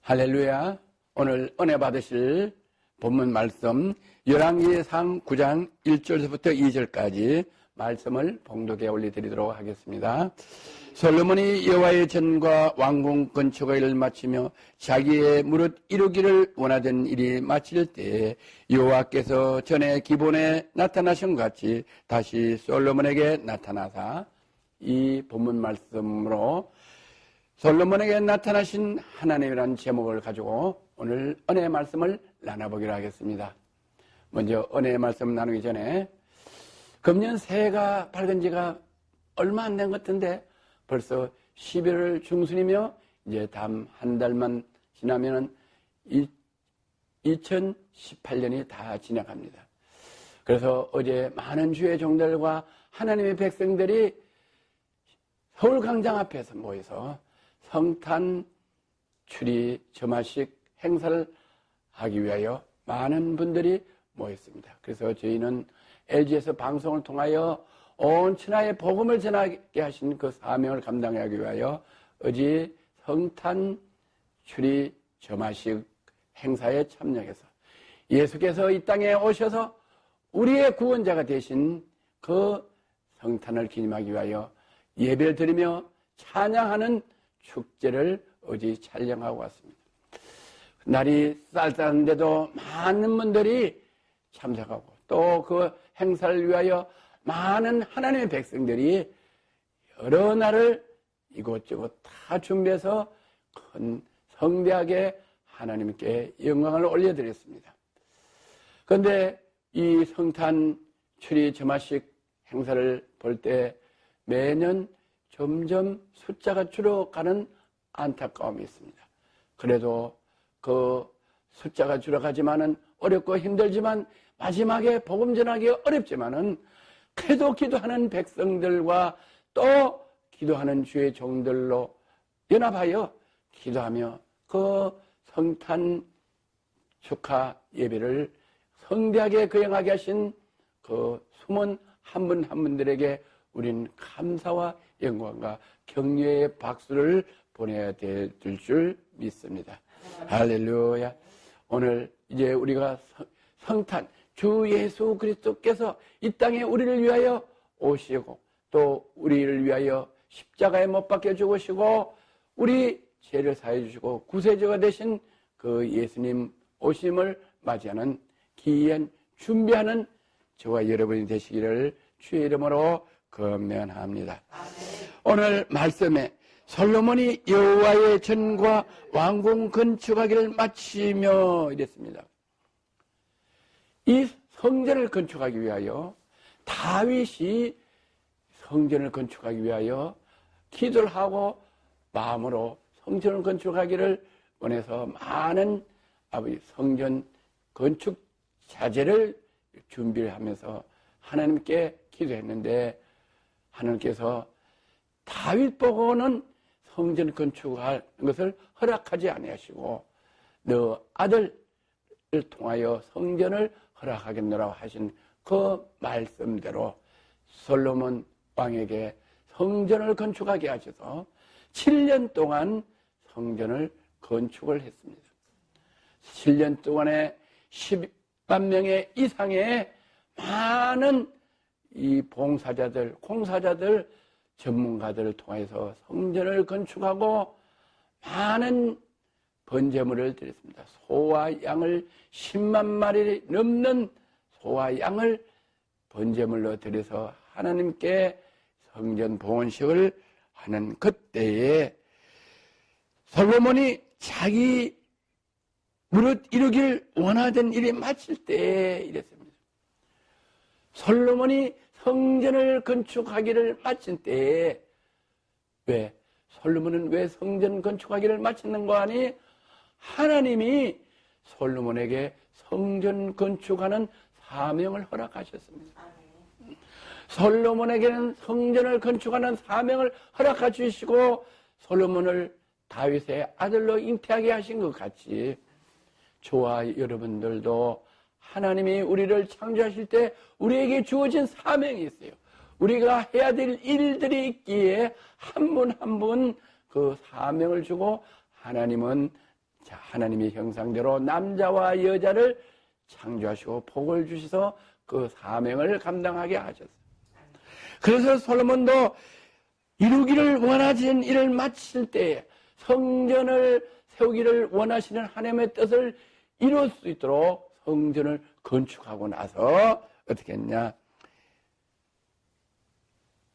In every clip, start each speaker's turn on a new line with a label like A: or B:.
A: 할렐루야. 오늘 은혜 받으실 본문 말씀 열왕기상 9장 1절부터 2절까지 말씀을 봉독에 올려드리도록 하겠습니다. 솔로몬이 여호와의 전과 왕궁 건축의 일을 마치며 자기의 무릇 이루기를 원하던 일이 마칠 때에 여호와께서 전에 기본에 나타나신 것 같이 다시 솔로몬에게 나타나사, 이 본문 말씀으로 솔로몬에게 나타나신 하나님이라는 제목을 가지고 오늘 은혜의 말씀을 나눠보기로 하겠습니다. 먼저 은혜의 말씀 나누기 전에 금년 새해가 밝은 지가 얼마 안 된 것 같은데 벌써 11월 중순이며 이제 다음 한 달만 지나면 2018년이 다 지나갑니다. 그래서 어제 많은 주의 종들과 하나님의 백성들이 서울광장 앞에서 모여서 성탄 추리 점화식 행사를 하기 위하여 많은 분들이 모였습니다. 그래서 저희는 LG에서 방송을 통하여 온 천하에 복음을 전하게 하신 그 사명을 감당하기 위하여 어제 성탄 추리 점화식 행사에 참여해서 예수께서 이 땅에 오셔서 우리의 구원자가 되신 그 성탄을 기념하기 위하여 예배를 드리며 찬양하는 축제를 어제 촬영하고 왔습니다. 날이 쌀쌀한데도 많은 분들이 참석하고 또 그 행사를 위하여 많은 하나님의 백성들이 여러 날을 이곳저곳 다 준비해서 큰 성대하게 하나님께 영광을 올려드렸습니다. 그런데 이 성탄 추리 점화식 행사를 볼 때 매년 점점 숫자가 줄어가는 안타까움이 있습니다. 그래도 그 숫자가 줄어가지만은 어렵고 힘들지만 마지막에 복음 전하기가 어렵지만은 그래도 기도하는 백성들과 또 기도하는 주의 종들로 연합하여 기도하며 그 성탄 축하 예배를 성대하게 거행하게 하신 그 숨은 한 분 한 분들에게 우린 감사와 영광과 격려의 박수를 보내야 될 줄 믿습니다. 할렐루야. 오늘 이제 우리가 성탄, 주 예수 그리스도께서 이 땅에 우리를 위하여 오시고 또 우리를 위하여 십자가에 못 박혀 죽으시고 우리 죄를 사해 주시고 구세주가 되신 그 예수님 오심을 맞이하는 기이한 준비하는 저와 여러분이 되시기를 주의 이름으로 권면합니다. 오늘 말씀에 솔로몬이 여호와의 전과 왕궁 건축하기를 마치며 이랬습니다. 이 성전을 건축하기 위하여 다윗이 성전을 건축하기 위하여 기도를 하고 마음으로 성전을 건축하기를 원해서 많은 아버지 성전 건축 자재를 준비를 하면서 하나님께 기도했는데 하나님께서 다윗 보고는 성전 건축할 것을 허락하지 아니하시고 너 아들을 통하여 성전을 허락하겠노라고 하신 그 말씀대로 솔로몬 왕에게 성전을 건축하게 하셔서 7년 동안 성전을 건축을 했습니다. 7년 동안에 10만 명의 이상의 많은 이 봉사자들, 공사자들, 전문가들을 통해서 성전을 건축하고 많은 번제물을 드렸습니다. 소와 양을 10만 마리 넘는 소와 양을 번제물로 드려서 하나님께 성전 봉헌식을 하는 그때에 솔로몬이 자기 무릇 이루길 원하던 일이 마칠 때에 이랬습니다. 솔로몬이 성전을 건축하기를 마친 때에 왜? 솔로몬은 왜 성전 건축하기를 마쳤는가 하니 하나님이 솔로몬에게 성전 건축하는 사명을 허락하셨습니다. 솔로몬에게는 성전을 건축하는 사명을 허락해 주시고 솔로몬을 다윗의 아들로 잉태하게 하신 것 같이 저와 여러분들도 하나님이 우리를 창조하실 때 우리에게 주어진 사명이 있어요. 우리가 해야 될 일들이 있기에 한 분 한 분 그 사명을 주고 하나님은 자, 하나님의 형상대로 남자와 여자를 창조하시고 복을 주셔서 그 사명을 감당하게 하셨어요. 그래서 솔로몬도 이루기를 원하시는 일을 마칠 때에 성전을 세우기를 원하시는 하나님의 뜻을 이룰 수 있도록 성전을 건축하고 나서 어떻게 했냐?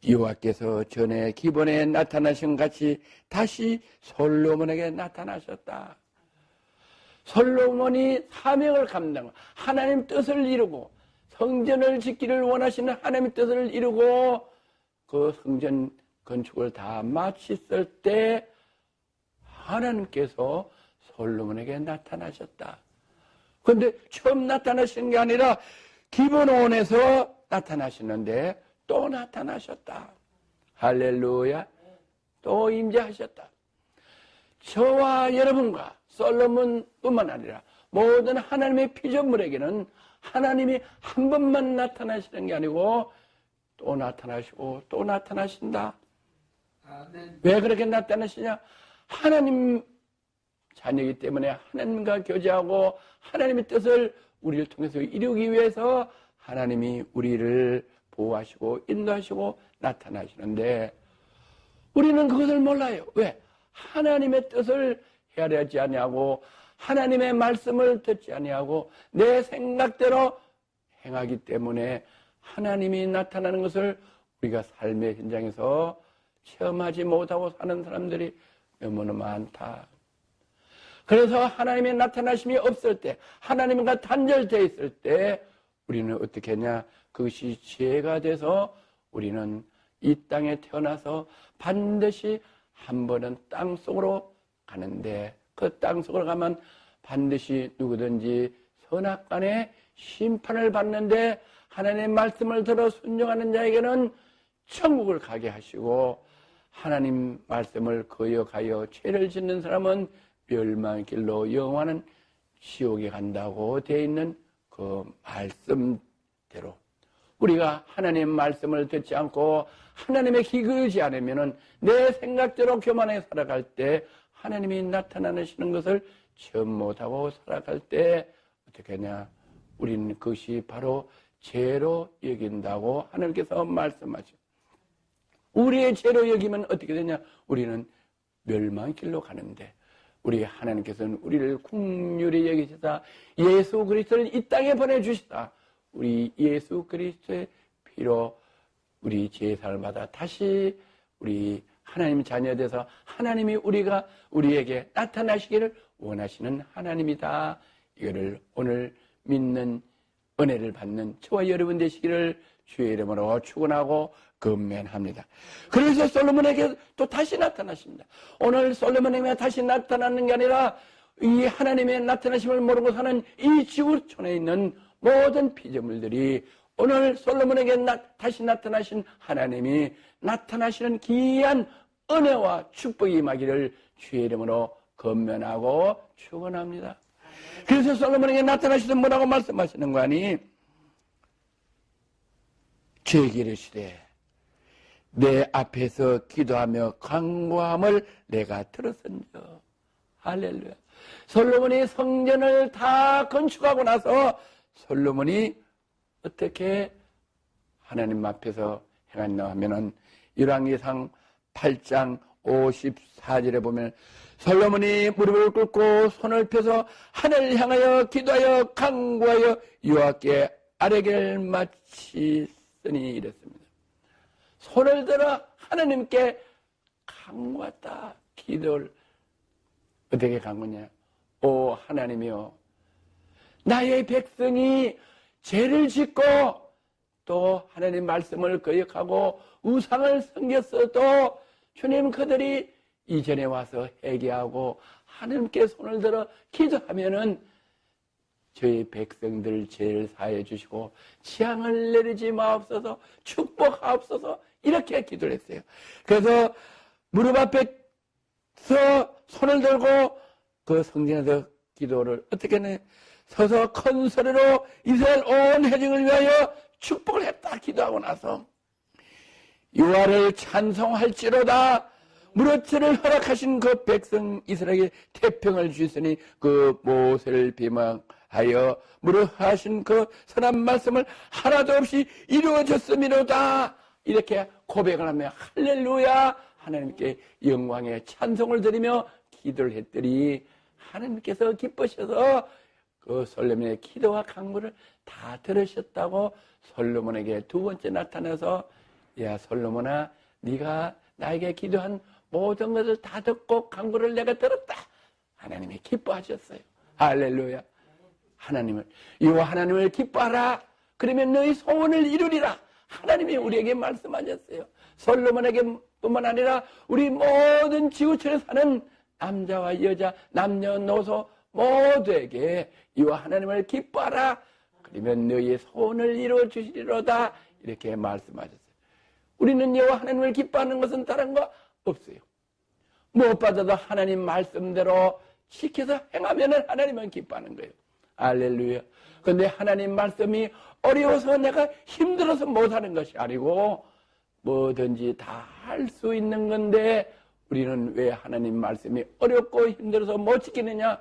A: 여호와께서 전에 기본에 나타나신 같이 다시 솔로몬에게 나타나셨다. 솔로몬이 사명을 감당하고 하나님 뜻을 이루고 성전을 짓기를 원하시는 하나님의 뜻을 이루고 그 성전 건축을 다 마쳤을 때 하나님께서 솔로몬에게 나타나셨다. 그런데 처음 나타나신 게 아니라 기본원에서 나타나시는데 또 나타나셨다. 할렐루야. 또 임재하셨다. 저와 여러분과 솔로몬뿐만 아니라 모든 하나님의 피조물에게는 하나님이 한 번만 나타나시는 게 아니고 또 나타나시고 또 나타나신다. 아멘. 왜 그렇게 나타나시냐? 하나님 자녀이기 때문에 하나님과 교제하고 하나님의 뜻을 우리를 통해서 이루기 위해서 하나님이 우리를 보호하시고 인도하시고 나타나시는데 우리는 그것을 몰라요. 왜? 하나님의 뜻을 헤아리지 아니하고 하나님의 말씀을 듣지 아니하고 내 생각대로 행하기 때문에 하나님이 나타나는 것을 우리가 삶의 현장에서 체험하지 못하고 사는 사람들이 너무나 많다. 그래서 하나님의 나타나심이 없을 때, 하나님과 단절되어 있을 때 우리는 어떻게 하냐? 그것이 죄가 돼서 우리는 이 땅에 태어나서 반드시 한 번은 땅속으로 가는데 그 땅속으로 가면 반드시 누구든지 선악간의 심판을 받는데 하나님의 말씀을 들어 순종하는 자에게는 천국을 가게 하시고 하나님 말씀을 거역하여 죄를 짓는 사람은 멸망의 길로 영원한 지옥에 간다고 되어 있는 그 말씀대로 우리가 하나님의 말씀을 듣지 않고 하나님의 기그러지 않으면 내 생각대로 교만하게 살아갈 때 하나님이 나타나시는 것을 체험 못하고 살아갈 때 어떻게 하냐? 우리는 그것이 바로 죄로 여긴다고 하나님께서 말씀하죠. 우리의 죄로 여기면 어떻게 되냐? 우리는 멸망의 길로 가는데 우리 하나님께서는 우리를 긍휼히 여기시다 예수 그리스도를 이 땅에 보내주시다. 우리 예수 그리스도의 피로 우리 죄사를 받아 다시 우리 하나님 자녀 돼서 하나님이 우리에게 나타나시기를 원하시는 하나님이다. 이거를 오늘 믿는 은혜를 받는 저와 여러분 되시기를 주의 이름으로 축원하고 건면합니다. 그래서 솔로몬에게 또 다시 나타나십니다. 오늘 솔로몬에게 다시 나타나는 게 아니라 이 하나님의 나타나심을 모르고 사는 이 지구촌에 있는 모든 피조물들이 오늘 솔로몬에게 다시 나타나신 하나님이 나타나시는 귀한 은혜와 축복이 임하기를 주의 이름으로 건면하고 축원합니다. 그래서 솔로몬에게 나타나시던 뭐라고 말씀하시는 거 아니? 죄에게 이르시되 내 앞에서 기도하며 간구함을 내가 들었은즉. 할렐루야. 솔로몬이 성전을 다 건축하고 나서 솔로몬이 어떻게 하나님 앞에서 행했나 하면은 열왕기상 8장 54절에 보면 솔로몬이 무릎을 꿇고 손을 펴서 하늘을 향하여 기도하여 간구하여 여호와께 아뢰기를 마치으니 이랬습니다. 손을 들어 하나님께 간구했다. 기도를 어떻게 간구냐? 오 하나님이여, 나의 백성이 죄를 짓고 또 하나님 말씀을 거역하고 우상을 섬겼어도 주님 그들이 이전에 와서 회개하고 하나님께 손을 들어 기도하면은 저희 백성들 죄를 사해 주시고 재앙을 내리지 마옵소서, 축복하옵소서, 이렇게 기도를 했어요. 그래서 무릎 앞에서 손을 들고 그 성전에서 기도를 어떻게 했냐? 서서 큰 소리로 이스라엘 온 회중을 위하여 축복을 했다 기도하고 나서 여호와를 찬송할지로다. 무릇 저를 허락하신 그 백성 이스라엘에게 태평을 주시니 그 모세를 비방하여 무릇 하신 그 선한 말씀을 하나도 없이 이루어졌음이로다. 이렇게 고백을 하며 할렐루야 하나님께 영광의 찬송을 드리며 기도를 했더니 하나님께서 기쁘셔서 그 솔로몬의 기도와 간구를 다 들으셨다고 솔로몬에게 두 번째 나타나서 야 솔로몬아 네가 나에게 기도한 모든 것을 다 듣고 간구를 내가 들었다. 하나님이 기뻐하셨어요. 할렐루야. 이와 하나님을 기뻐하라. 그러면 너희 소원을 이루리라. 하나님이 우리에게 말씀하셨어요. 솔로몬에게 뿐만 아니라 우리 모든 지구촌에 사는 남자와 여자, 남녀노소 모두에게 이와 하나님을 기뻐하라. 그러면 너희의 소원을 이루어 주시리로다. 이렇게 말씀하셨어요. 우리는 여호와 하나님을 기뻐하는 것은 다른 거 없어요. 무엇보다도 하나님 말씀대로 지켜서 행하면 하나님은 기뻐하는 거예요. 할렐루야. 그런데 하나님 말씀이 어려워서 내가 힘들어서 못하는 것이 아니고 뭐든지 다 할 수 있는 건데 우리는 왜 하나님 말씀이 어렵고 힘들어서 못 지키느냐?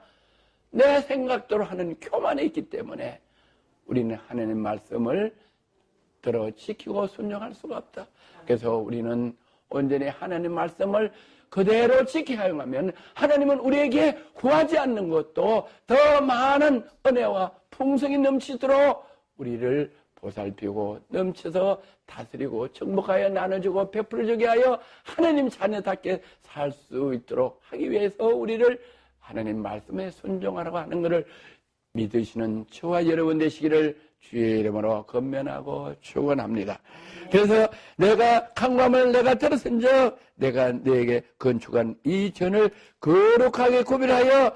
A: 내 생각대로 하는 교만이 있기 때문에 우리는 하나님 말씀을 들어 지키고 순종할 수가 없다. 그래서 우리는 온전히 하나님 말씀을 그대로 지켜 행하면 하나님은 우리에게 구하지 않는 것도 더 많은 은혜와 풍성이 넘치도록 우리를 보살피고 넘쳐서 다스리고 정복하여 나눠주고 베풀어주게 하여 하나님 자녀답게 살 수 있도록 하기 위해서 우리를 하나님 말씀에 순종하라고 하는 것을 믿으시는 저와 여러분 되시기를 주의 이름으로 건면하고 축원합니다. 그래서 내가 강감을 내가 들었은즉 내가 너에게 건축한 이 전을 거룩하게 구별하여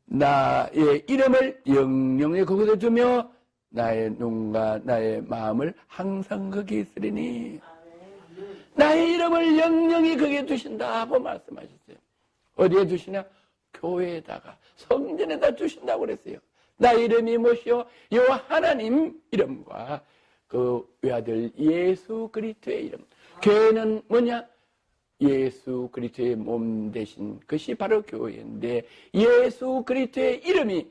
A: 나의 이름을 영영히 거기에 두며 나의 눈과 나의 마음을 항상 거기 있으리니 나의 이름을 영영히 거기에 두신다고 말씀하셨어요. 어디에 두시냐? 교회에다가 성전에다 두신다고 그랬어요. 나의 이름이 무엇이요? 여호와 하나님 이름과 그 외아들 예수 그리스도의 이름. 교회는 뭐냐? 예수 그리스도의 몸 되신 것이 바로 교회인데 예수 그리스도의 이름이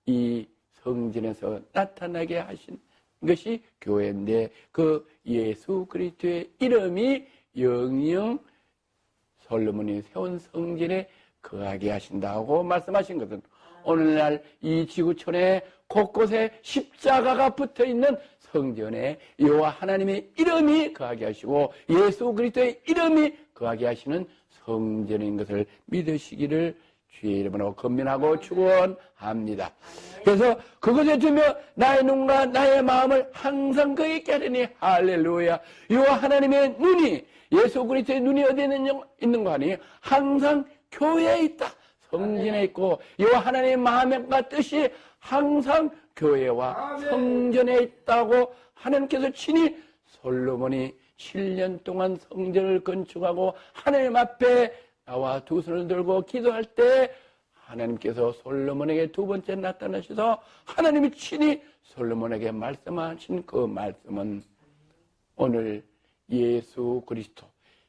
A: 이 성전에서 나타나게 하신 것이 교회인데 그 예수 그리스도의 이름이 영영 솔로몬이 세운 성전에 거하게 하신다고 말씀하신 것은 오늘날 이 지구촌에 곳곳에 십자가가 붙어있는 성전에 여호와 하나님의 이름이 거하게 하시고 예수 그리스도의 이름이 거하게 하시는 성전인 것을 믿으시기를 주의 이름으로 건면하고 축원합니다. 그래서 그것에 두며 나의 눈과 나의 마음을 항상 거기 있게 하리니 할렐루야. 여호와 하나님의 눈이 예수 그리스도의 눈이 어디에 있는 거 아니에요? 항상 교회에 있다. 성전에 있고 여호와 하나님의 마음과 뜻이 항상 교회와 성전에 있다고 하나님께서 친히 솔로몬이 7년 동안 성전을 건축하고 하나님 앞에 나와 두 손을 들고 기도할 때 하나님께서 솔로몬에게 두 번째 나타나셔서 하나님이 친히 솔로몬에게 말씀하신 그 말씀은 오늘 예수 그리스도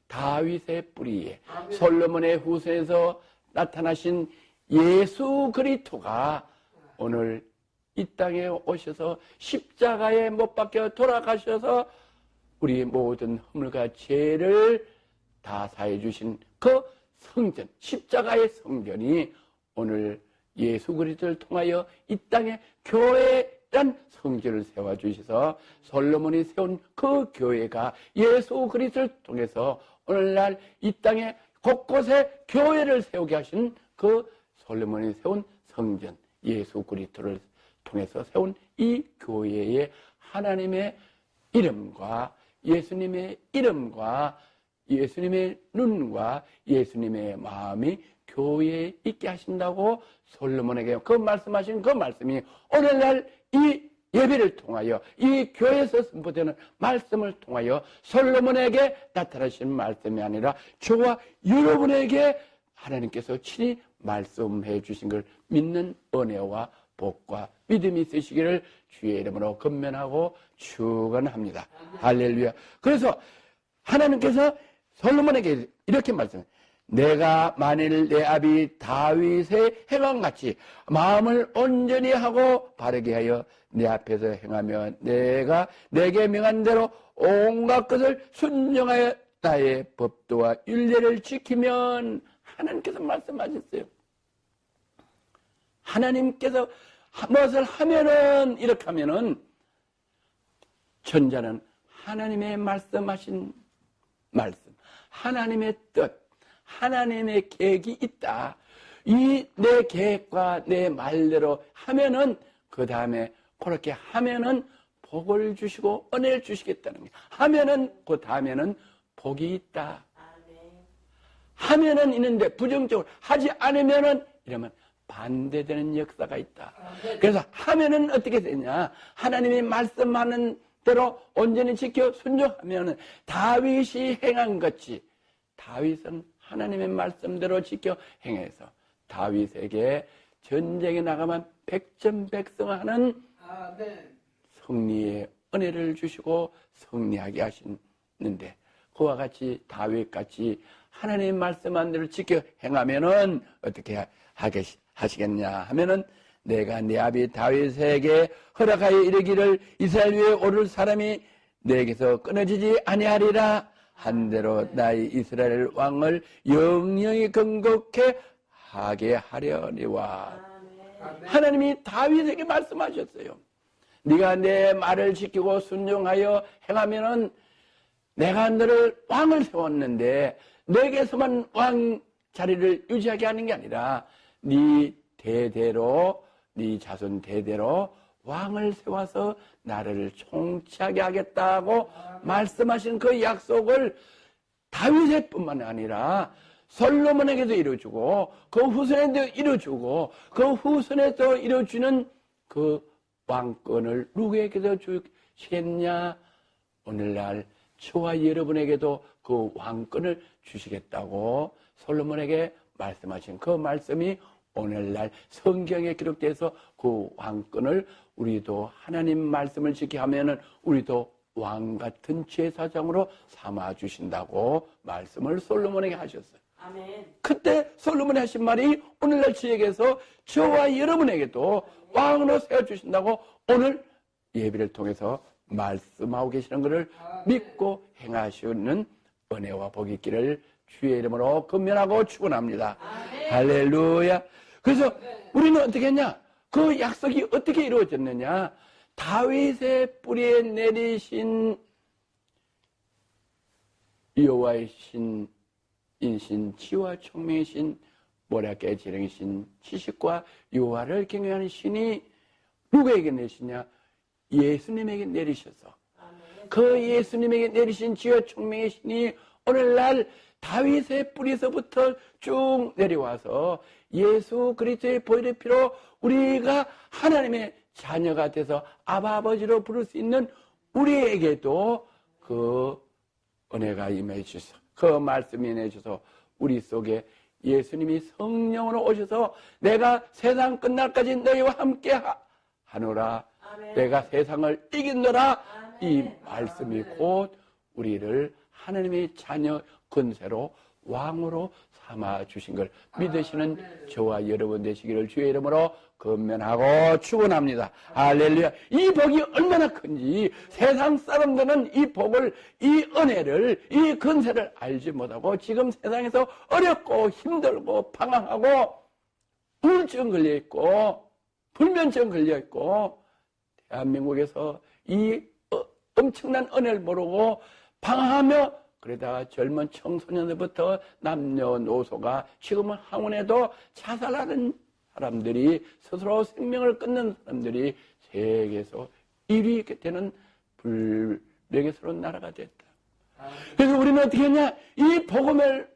A: 다윗의 뿌리에 솔로몬의 후손에서 나타나신 예수 그리스도가 오늘 이 땅에 오셔서 십자가에 못 박혀 돌아가셔서 우리 모든 허물과 죄를 다 사해 주신 그 성전, 십자가의 성전이 오늘 예수 그리스도를 통하여 이 땅에 교회란 성전을 세워주셔서 솔로몬이 세운 그 교회가 예수 그리스도를 통해서 오늘날 이 땅에 곳곳에 교회를 세우게 하신 그 솔로몬이 세운 성전, 예수 그리스도를 통해서 세운 이 교회의 하나님의 이름과 예수님의 이름과 예수님의 눈과 예수님의 마음이 교회에 있게 하신다고 솔로몬에게 그 말씀하신 그 말씀이 오늘날 이 예배를 통하여 이 교회에서 선포되는 말씀을 통하여 솔로몬에게 나타나신 말씀이 아니라 저와 여러분에게 하나님께서 친히 말씀해 주신 걸 믿는 은혜와 복과 믿음이 있으시기를 주의 이름으로 건면하고 축원합니다. 할렐루야. 그래서 하나님께서 솔로몬에게 이렇게 말씀해요. 내가 만일 내 아비 다윗의 행함같이 마음을 온전히 하고 바르게 하여 내 앞에서 행하며 내가 내게 명한 대로 온갖 것을 순종하여 나의 법도와 율례를 지키면, 하나님께서 말씀하셨어요. 하나님께서 무엇을 하면은, 이렇게 하면은 천자는 하나님의 말씀하신 말씀, 하나님의 뜻, 하나님의 계획이 있다. 이 내 계획과 내 말대로 하면은, 그 다음에 그렇게 하면은 복을 주시고 은혜를 주시겠다는 거예요. 하면은 그 다음에는 복이 있다. 하면은 있는데 부정적으로 하지 않으면은, 이러면 반대되는 역사가 있다. 그래서 하면은 어떻게 되냐? 하나님이 말씀하는 대로 온전히 지켜 순종하면은 다윗이 행한 것이, 다윗은 하나님의 말씀대로 지켜 행해서 다윗에게 전쟁에 나가면 백전백승하는 승리의 은혜를 주시고 승리하게 하시는데, 그와 같이 다윗같이 하나님의 말씀한 대로 지켜 행하면은 어떻게 하시겠냐 하면은, 내가 내 아비 다윗에게 허락하여 이르기를 이스라엘 위에 오를 사람이 내게서 끊어지지 아니하리라 한대로 나의 이스라엘 왕을 영영히 건국해 하게 하려니와. 하나님이 다윗에게 말씀하셨어요. 네가 내 말을 지키고 순종하여 행하면은 내가 너를 왕을 세웠는데 내게서만 왕 자리를 유지하게 하는 게 아니라 네 대대로, 네 자손 대대로 왕을 세워서 나라를 통치하게 하겠다고 말씀하신 그 약속을 다윗의 뿐만 아니라 솔로몬에게도 이루어주고 그 후손에도 이루어주고 그 후손에도 이루어주는 그 왕권을 누구에게도 주시겠냐? 오늘날 저와 여러분에게도 그 왕권을 주시겠다고 솔로몬에게 말씀하신 그 말씀이 오늘날 성경에 기록돼서 그 왕권을 우리도 하나님 말씀을 지키게 하면은 우리도 왕 같은 제사장으로 삼아 주신다고 말씀을 솔로몬에게 하셨어요. 아멘. 그때 솔로몬이 하신 말이 오늘날 저에게서 저와 여러분에게도 왕으로 세워주신다고 오늘 예배를 통해서 말씀하고 계시는 것을 믿고 행하시는 은혜와 복이 있기를 주의 이름으로 권면하고 축원합니다. 할렐루야. 그래서 우리는 어떻게 했냐? 그 약속이 어떻게 이루어졌느냐? 다윗의 뿌리에 내리신 여호와의 신, 인신, 지와 총명의 신, 모략계 지령의 신, 지식과 여호와를 경외하는 신이 누구에게 내리시냐? 예수님에게 내리셔서 그 예수님에게 내리신 지와 총명의 신이 오늘날 다윗의 뿌리에서부터 쭉 내려와서 예수 그리스도의 보혈의 피로 우리가 하나님의 자녀가 돼서 아바 아버지로 부를 수 있는 우리에게도 그 은혜가 임해 주셔서 그 말씀이 임해 주셔서 우리 속에 예수님이 성령으로 오셔서 내가 세상 끝날까지 너희와 함께 하노라. 아멘. 내가 세상을 이긴노라. 아멘. 이 말씀이 곧 우리를 하나님의 자녀 권세로 왕으로 삼아 주신 걸 믿으시는 저와 여러분 되시기를 주의 이름으로 권면하고 축원합니다. 할렐루야. 이 복이 얼마나 큰지 세상 사람들은 이 복을, 이 은혜를, 이 권세를 알지 못하고 지금 세상에서 어렵고 힘들고 방황하고 우울증 걸려있고 불면증 걸려있고 대한민국에서 이 엄청난 은혜를 모르고 방황하며 그러다가 젊은 청소년들부터 남녀노소가 지금은 학원에도 자살하는 사람들이 스스로 생명을 끊는 사람들이 세계에서 1위 되는 불명예스러운 나라가 됐다. 그래서 우리는 어떻게 했냐? 이 복음의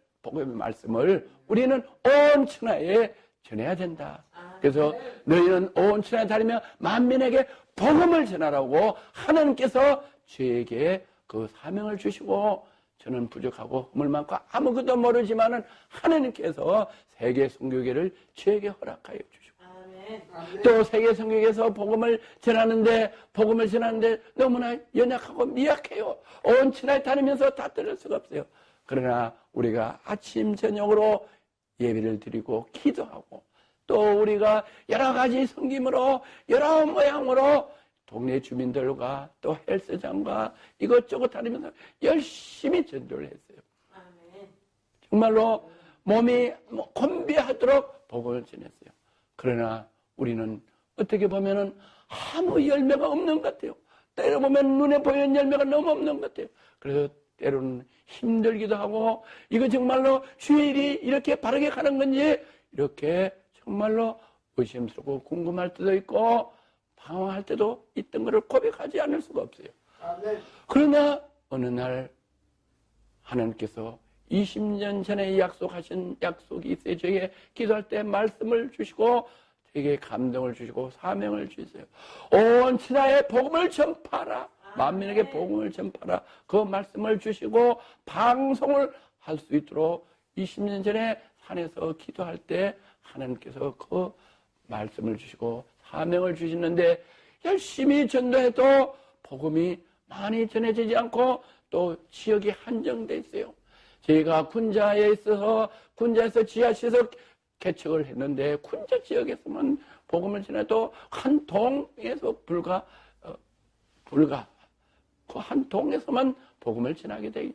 A: 말씀을 우리는 온 천하에 전해야 된다. 그래서 너희는 온 천하에 다니며 만민에게 복음을 전하라고 하나님께서 저에게 그 사명을 주시고 저는 부족하고 허물 많고 아무것도 모르지만은 하나님께서 세계 선교회를 저에게 허락하여 주시고 아멘. 또 세계 선교회에서 복음을 전하는데 너무나 연약하고 미약해요. 온 천하에 다니면서 다 들을 수가 없어요. 그러나 우리가 아침 저녁으로 예배를 드리고 기도하고 또 우리가 여러 가지 섬김으로 여러 모양으로 동네 주민들과 또 헬스장과 이것저것 다니면서 열심히 전도를 했어요. 정말로 몸이 곤비하도록 복음을 전했어요. 그러나 우리는 어떻게 보면은 아무 열매가 없는 것 같아요. 때로 보면 눈에 보이는 열매가 너무 없는 것 같아요. 그래서 때로는 힘들기도 하고 이거 정말로 주의 일이 이렇게 바르게 가는 건지 이렇게 정말로 의심스럽고 궁금할 때도 있고 방황할 때도 있던 것을 고백하지 않을 수가 없어요. 그러나 어느 날 하나님께서 20년 전에 약속하신 약속이 있어요. 저에게 기도할 때 말씀을 주시고 되게 감동을 주시고 사명을 주세요. 온 천하에 복음을 전파하라. 만민에게 복음을 전파하라. 그 말씀을 주시고 방송을 할 수 있도록 20년 전에 산에서 기도할 때 하나님께서 그 말씀을 주시고 사명을 주시는데 열심히 전도해도 복음이 많이 전해지지 않고 또 지역이 한정돼 있어요. 저희가 군자에 있어서 군자에서 지하시설 개척을 했는데 군자 지역에서만 복음을 전해도 한 동에서 불과 그 한 동에서만 복음을 전하게 돼 있어요.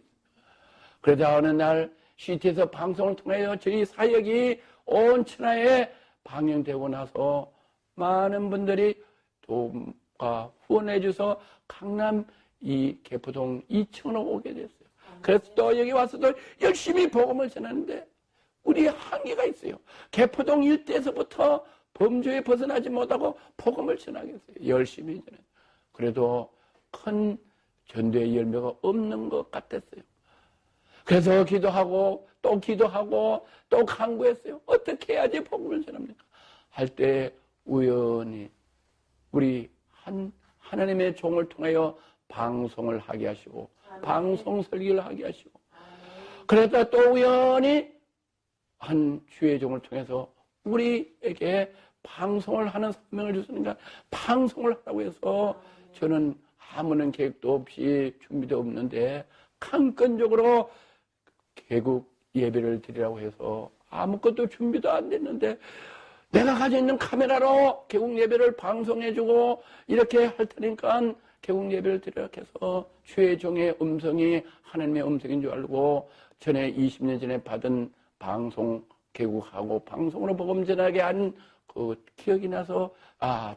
A: 그러다 어느 날 CT에서 방송을 통하여 저희 사역이 온 천하에 방영되고 나서 많은 분들이 도움과 후원해 주셔서 강남 이 개포동 2층으로 오게 됐어요. 그래서 또 여기 와서도 열심히 복음을 전하는데 우리의 한계가 있어요. 개포동 일대에서부터 범죄에 벗어나지 못하고 복음을 전하겠어요. 열심히 전해요. 그래도 큰 전도의 열매가 없는 것 같았어요. 그래서 기도하고 또 간구했어요. 어떻게 해야지 복음을 전합니까? 할 때 우연히 우리 하나님의 종을 통하여 방송을 하게 하시고 방송 설교를 하게 하시고 그러다 또 우연히 한 주의 종을 통해서 우리에게 방송을 하는 사명을 주시니까 방송을 하라고 해서 저는 아무런 계획도 없이 준비도 없는데 강건적으로 개국 예배를 드리라고 해서 아무것도 준비도 안 됐는데 내가 가지고 있는 카메라로 개국 예배를 방송해주고 이렇게 할 테니까 개국 예배를 드리라고 해서 주의 종의 음성이 하나님의 음성인 줄 알고 전에 20년 전에 받은 방송 개국하고 방송으로 복음 전하게 한 그 기억이 나서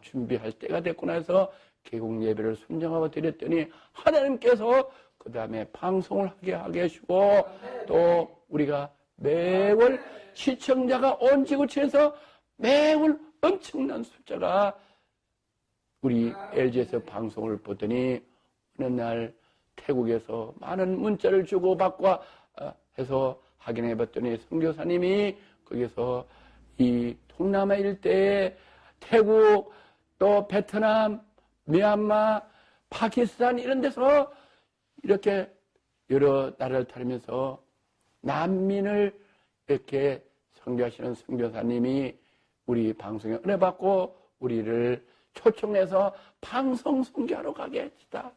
A: 준비할 때가 됐구나 해서 개국 예배를 순종하고 드렸더니 하나님께서 그 다음에 방송을 하게 하시고 또 우리가 매월 시청자가 온 지구촌에서 매월 엄청난 숫자가 우리 LG에서 방송을 보더니 어느 날 태국에서 많은 문자를 주고받고 해서 확인해 봤더니 선교사님이 거기서 이 동남아 일대에 태국 또 베트남 미얀마 파키스탄 이런 데서 이렇게 여러 나라를 다니면서 난민을 이렇게 선교하시는 선교사님이 우리 방송에 은혜 받고 우리를 초청해서 방송 선교하러 가게 했다.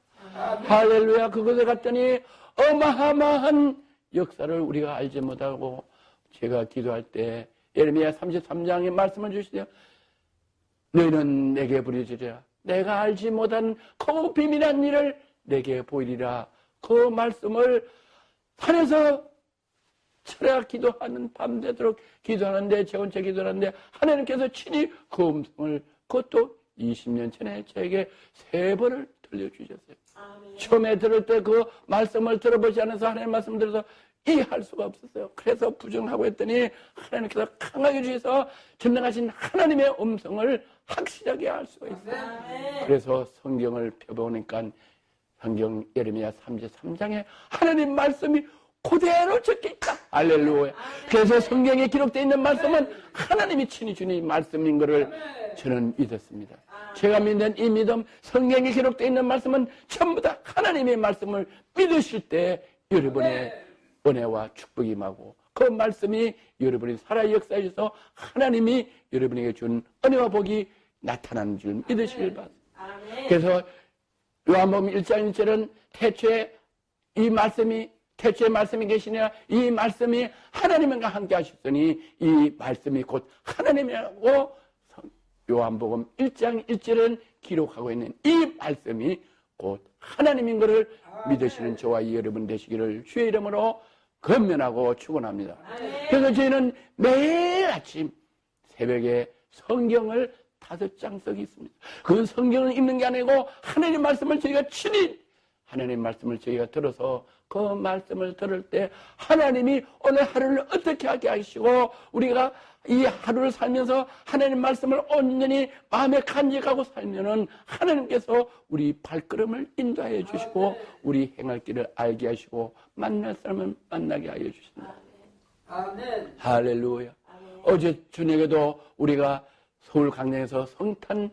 A: 할렐루야. 그곳에 갔더니 어마어마한 역사를 우리가 알지 못하고 제가 기도할 때 예레미야 33장의 말씀을 주시죠. 너희는 내게 부르짖으라. 내가 알지 못한 그 비밀한 일을 내게 보이리라. 그 말씀을 산에서 철야 기도하는 밤새도록 기도하는데 재혼체 기도하는데 하나님께서 친히 그 음성을 그것도 20년 전에 저에게 3번을 들려주셨어요. 아멘. 처음에 들을 때 그 말씀을 들어보지 않아서 하나님 말씀 들어서 이해할 수가 없었어요. 그래서 부정하고 했더니 하나님께서 강하게 주셔서 전능하신 하나님의 음성을 확실하게 알 수가 있어요. 아멘. 그래서 성경을 펴보니까 성경 예레미야 33장에 하나님 말씀이 그대로 적혀있다. 할렐루야. 그래서 성경에 기록되어 있는 말씀은 하나님이 친히 주신 말씀인 것을 저는 믿었습니다. 제가 믿는 이 믿음, 성경에 기록되어 있는 말씀은 전부 다 하나님의 말씀을 믿으실 때 여러분의 은혜와 축복이 임하고 그 말씀이 여러분이 살아 역사에 있어서 하나님이 여러분에게 준 은혜와 복이 나타나는 줄 믿으시길 바랍니다. 그래서 요한복음 1장 1절은 태초에 이 말씀이 태초에 말씀이 계시냐 이 말씀이 하나님과 함께 하셨으니 이 말씀이 곧 하나님이라고 요한복음 1장 1절은 기록하고 있는 이 말씀이 곧 하나님인 것을 믿으시는 저와 여러분 되시기를 주의 이름으로 권면하고 축원합니다. 그래서 저희는 매일 아침 새벽에 성경을 5장씩 있습니다. 그건 성경을 읽는 게 아니고 하나님 말씀을 저희가 친히 하나님 말씀을 저희가 들어서 그 말씀을 들을 때 하나님이 오늘 하루를 어떻게 하게 하시고 우리가 이 하루를 살면서 하나님 말씀을 온전히 마음에 간직하고 살면은 하나님께서 우리 발걸음을 인도하여 주시고 우리 행할 길을 알게 하시고 만날 사람을 만나게 하여 주신다. 아멘. 할렐루야. 아멘. 어제 저녁에도 우리가 서울 광장에서 성탄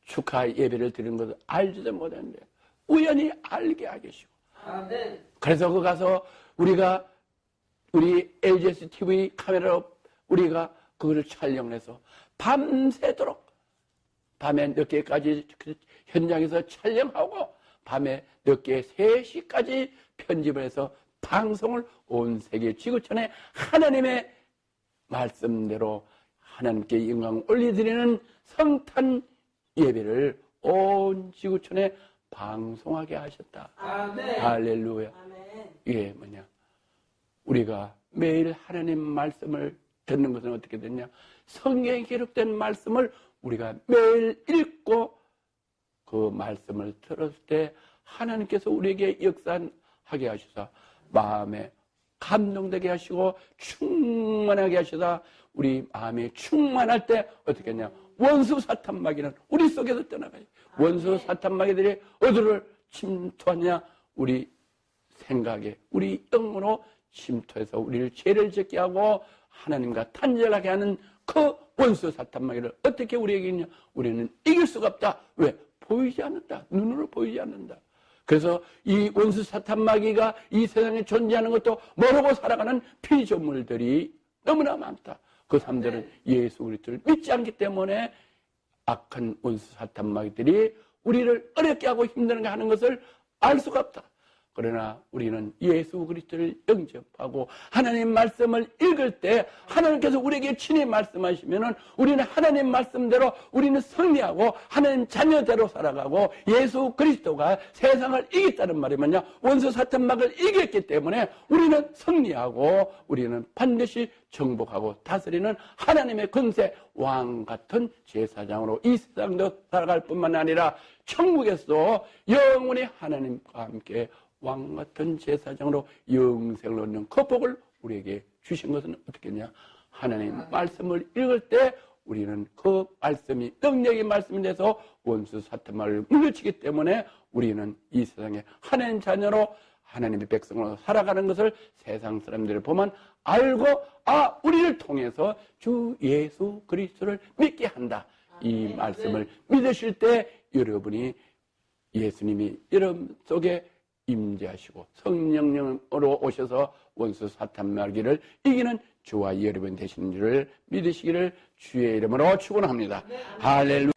A: 축하 예배를 드리는 것을 알지도 못했는데 우연히 알게 하시고 아멘. 그래서 그 가서 우리가 우리 LGS TV 카메라로 우리가 그거를 촬영해서 밤새도록 밤에 늦게까지 현장에서 촬영하고 밤에 늦게 3시까지 편집을 해서 방송을 온 세계 지구촌에 하나님의 말씀대로 하나님께 영광 올려드리는 성탄 예배를 온 지구촌에 방송하게 하셨다. 아멘. 할렐루야. 아멘. 이게 뭐냐? 우리가 매일 하나님 말씀을 듣는 것은 어떻게 되냐? 성경에 기록된 말씀을 우리가 매일 읽고 그 말씀을 들었을 때 하나님께서 우리에게 역사하게 하셔서 마음에 감동되게 하시고 충만하게 하셔서 우리 마음이 충만할 때 어떻게 했냐? 원수 사탄마귀는 우리 속에서 떠나가요. 원수 사탄마귀들이 어디를 침투하냐? 우리 생각에 우리 영으로 침투해서 우리를 죄를 짓게 하고 하나님과 단절하게 하는 그 원수 사탄마귀를 어떻게 우리에게 있냐? 우리는 이길 수가 없다. 왜? 보이지 않는다. 눈으로 보이지 않는다. 그래서 이 원수 사탄마귀가 이 세상에 존재하는 것도 모르고 살아가는 피조물들이 너무나 많다. 그 사람들은 예수 그리스도를 믿지 않기 때문에 악한 원수 사탄마귀들이 우리를 어렵게 하고 힘들게 하는 것을 알 수가 없다. 그러나 우리는 예수 그리스도를 영접하고 하나님 말씀을 읽을 때 하나님께서 우리에게 친히 말씀하시면은 우리는 하나님 말씀대로 우리는 승리하고 하나님 자녀대로 살아가고 예수 그리스도가 세상을 이겼다는 말이 뭐냐? 원수 사탄막을 이겼기 때문에 우리는 승리하고 우리는 반드시 정복하고 다스리는 하나님의 권세 왕 같은 제사장으로 이 세상도 살아갈 뿐만 아니라 천국에서도 영원히 하나님과 함께 왕 같은 제사장으로 영생을 얻는 그 복을 우리에게 주신 것은 어떻겠냐? 하나님 말씀을 읽을 때 우리는 그 말씀이 능력의 말씀이 돼서 원수 사탄마귀를 물리치기 때문에 우리는 이 세상에 하나님 자녀로 하나님의 백성으로 살아가는 것을 세상 사람들을 보면 알고 우리를 통해서 주 예수 그리스도를 믿게 한다. 이 말씀을 믿으실 때 여러분이 예수님이 여러분 속에 임재하시고 성령으로 오셔서 원수 사탄마귀를 이기는 주와 여러분 되시는 줄을 믿으시기를 주의 이름으로 축원합니다. 할렐루야.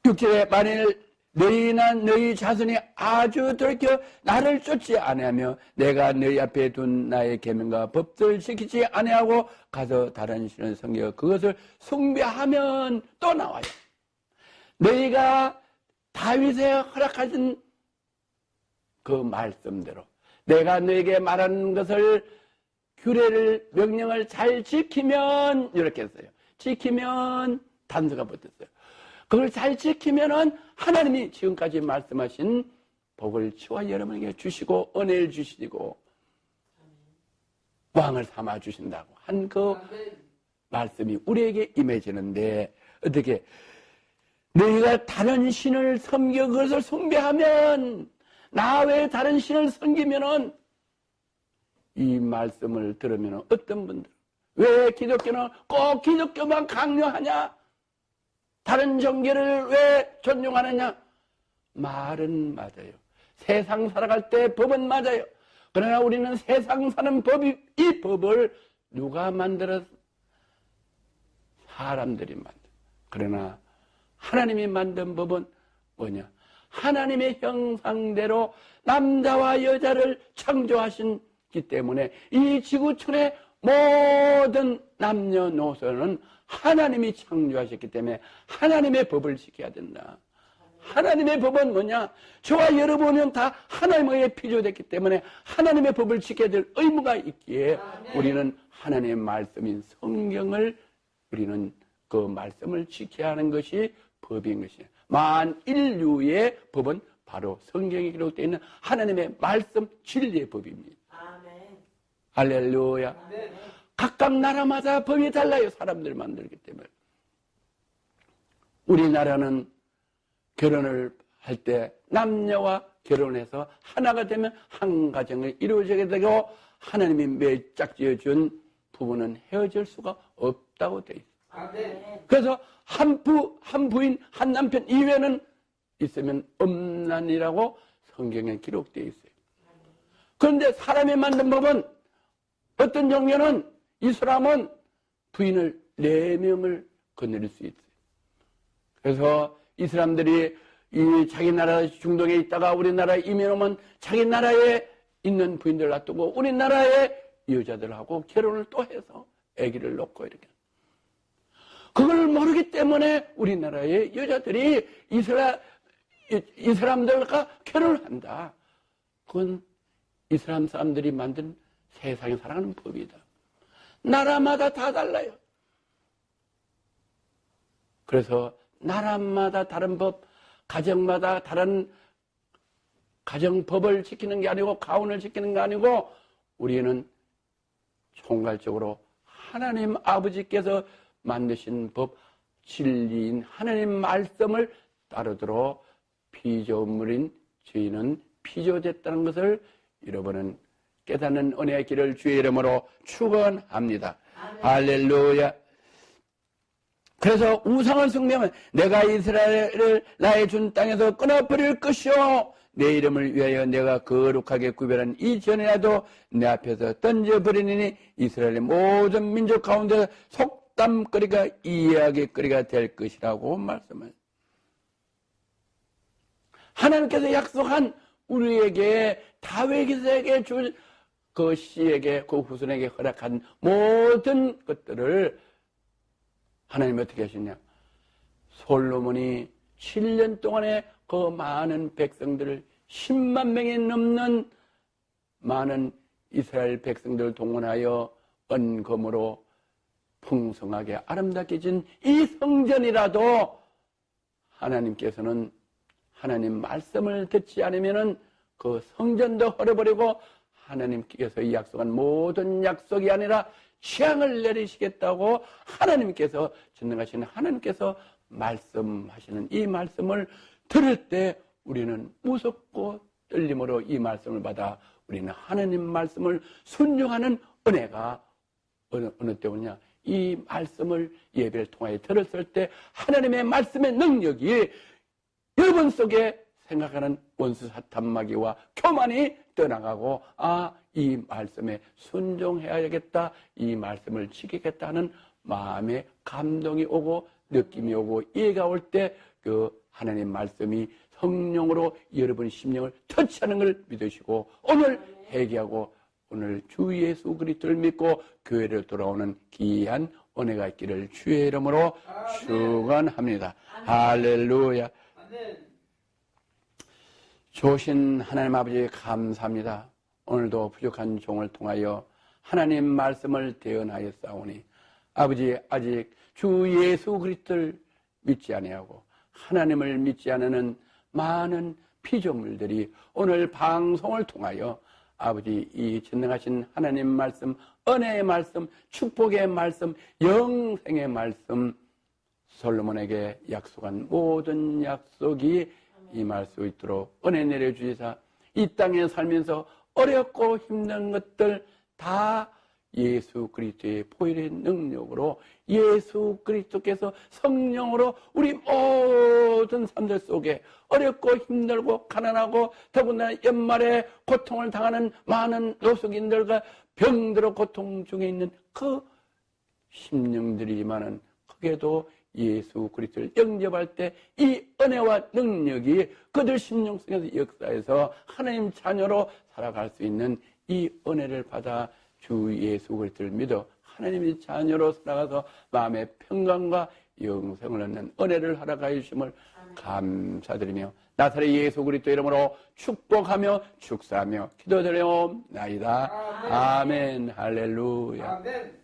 A: 6절에 만일 너희나 너희 자손이 아주 돌이켜 나를 쫓지 아니하며 내가 너희 앞에 둔 나의 계명과 법들을 지키지 아니하고 가서 다른 신을 섬겨 그것을 숭배하면 또 나와요. 너희가 다윗의 허락하신 그 말씀대로 내가 너에게 말하는 것을 규례를 명령을 잘 지키면 이렇게 했어요. 지키면 단서가 붙었어요. 그걸 잘 지키면은 하나님이 지금까지 말씀하신 복을 저와 여러분에게 주시고 은혜를 주시고 왕을 삼아 주신다고 한 그 말씀이 우리에게 임해지는데 어떻게 너희가 다른 신을 섬겨 그것을 숭배하면 나 외에 다른 신을 섬기면은 이 말씀을 들으면 어떤 분들 왜 기독교는 꼭 기독교만 강요하냐? 다른 종교를 왜 존중하느냐? 말은 맞아요. 세상 살아갈 때 법은 맞아요. 그러나 우리는 세상 사는 법이 이 법을 누가 만들어? 사람들이 만들어. 그러나 하나님이 만든 법은 뭐냐? 하나님의 형상대로 남자와 여자를 창조하셨기 때문에 이 지구촌의 모든 남녀노소는 하나님이 창조하셨기 때문에 하나님의 법을 지켜야 된다. 하나님의 법은 뭐냐? 저와 여러분은 다 하나님에 의해 피조됐기 때문에 하나님의 법을 지켜야 될 의무가 있기에 우리는 하나님의 말씀인 성경을 우리는 그 말씀을 지켜야 하는 것이 법인 것이에요. 만인류의 법은 바로 성경에 기록되어 있는 하나님의 말씀 진리의 법입니다. 아멘. 할렐루야. 아멘. 각각 나라마다 법이 달라요. 사람들 만들기 때문에. 우리나라는 결혼을 할 때 남녀와 결혼해서 하나가 되면 한 가정을 이루어지게 되고 하나님이 맺짝 지어준 부부는 헤어질 수가 없다고 되어 있어요. 아멘. 그래서 한 부인, 한 남편 이외에는 있으면 없나니라고 성경에 기록되어 있어요. 그런데 사람이 만든 법은 어떤 종교는 이 사람은 부인을 4명을 거느릴 수 있어요. 그래서 이 사람들이 이 자기 나라 중동에 있다가 우리나라에 이민 오면 자기 나라에 있는 부인들 놔두고 우리나라의 여자들하고 결혼을 또 해서 아기를 놓고 이렇게. 그걸 모르기 때문에 우리나라의 여자들이 이 사람들과 결혼을 한다. 그건 이슬람 사람들이 만든 세상에 살아가는 법이다. 나라마다 다 달라요. 그래서 나라마다 다른 법, 가정마다 다른 가정법을 지키는 게 아니고 가훈을 지키는 게 아니고 우리는 총괄적으로 하나님 아버지께서 만드신 법, 진리인 하나님 말씀을 따르도록 피조물인 저희는 피조됐다는 것을 여러분은 깨닫는 은혜의 길을 주의 이름으로 축원합니다. 할렐루야. 그래서 우상을 숭배하면 내가 이스라엘을 나의 준 땅에서 끊어버릴 것이요 내 이름을 위하여 내가 거룩하게 구별한 이전이라도 내 앞에서 던져버리니 이스라엘의 모든 민족 가운데 속담거리가 이야기거리가 될 것이라고 말씀을. 하나님께서 약속한 우리에게 다윗에게 줄 그 씨에게 그 후손에게 허락한 모든 것들을 하나님이 어떻게 하시냐? 솔로몬이 7년 동안에 그 많은 백성들을 10만 명이 넘는 많은 이스라엘 백성들을 동원하여 은금으로 풍성하게 아름답게 진 이 성전이라도 하나님께서는 하나님 말씀을 듣지 않으면은 그 성전도 헐어버리고 하나님께서 약속한 모든 약속이 아니라 재앙을 내리시겠다고 하나님께서 전능하신 하나님께서 말씀하시는 이 말씀을 들을 때 우리는 무섭고 떨림으로 이 말씀을 받아 우리는 하나님 말씀을 순종하는 은혜가 어느 때 오냐? 이 말씀을 예배를 통하여 들었을 때 하나님의 말씀의 능력이 여러분 속에 생각하는 원수 사탄 마귀와 교만이 떠나가고 이 말씀에 순종해야겠다, 이 말씀을 지키겠다 하는 마음에 감동이 오고 느낌이 오고 이해가 올 때 그 하나님 말씀이 성령으로 여러분의 심령을 터치하는 걸 믿으시고 오늘 회개하고 오늘 주 예수 그리스도를 믿고 교회를 돌아오는 귀한 은혜가 있기를 주의 이름으로 축원합니다. 할렐루야. 좋으신 하나님 아버지 감사합니다. 오늘도 부족한 종을 통하여 하나님 말씀을 대언하였사오니 아버지 아직 주 예수 그리스도를 믿지 아니하고 하나님을 믿지 않는 많은 피조물들이 오늘 방송을 통하여 아버지 이 전능하신 하나님 말씀, 은혜의 말씀, 축복의 말씀, 영생의 말씀 솔로몬에게 약속한 모든 약속이 임할 수 있도록 은혜 내려주시사 이 땅에 살면서 어렵고 힘든 것들 다 예수 그리스도의 보혈의 능력으로 예수 그리스도께서 성령으로 우리 모든 삶들 속에 어렵고 힘들고 가난하고 더군다나 연말에 고통을 당하는 많은 노숙인들과 병들어 고통 중에 있는 그 심령들이지만은 그게도 예수 그리스도를 영접할 때 이 은혜와 능력이 그들 심령 속에서 역사해서 하나님 자녀로 살아갈 수 있는 이 은혜를 받아 주 예수 그리스도를 믿어 하나님의 자녀로 살아가서 마음의 평강과 영생을 얻는 은혜를 허락하여 주심을 감사드리며 나사렛 예수 그리스도 이름으로 축복하며 축사하며 기도드려옵나이다. 아멘. 할렐루야.
B: 아멘.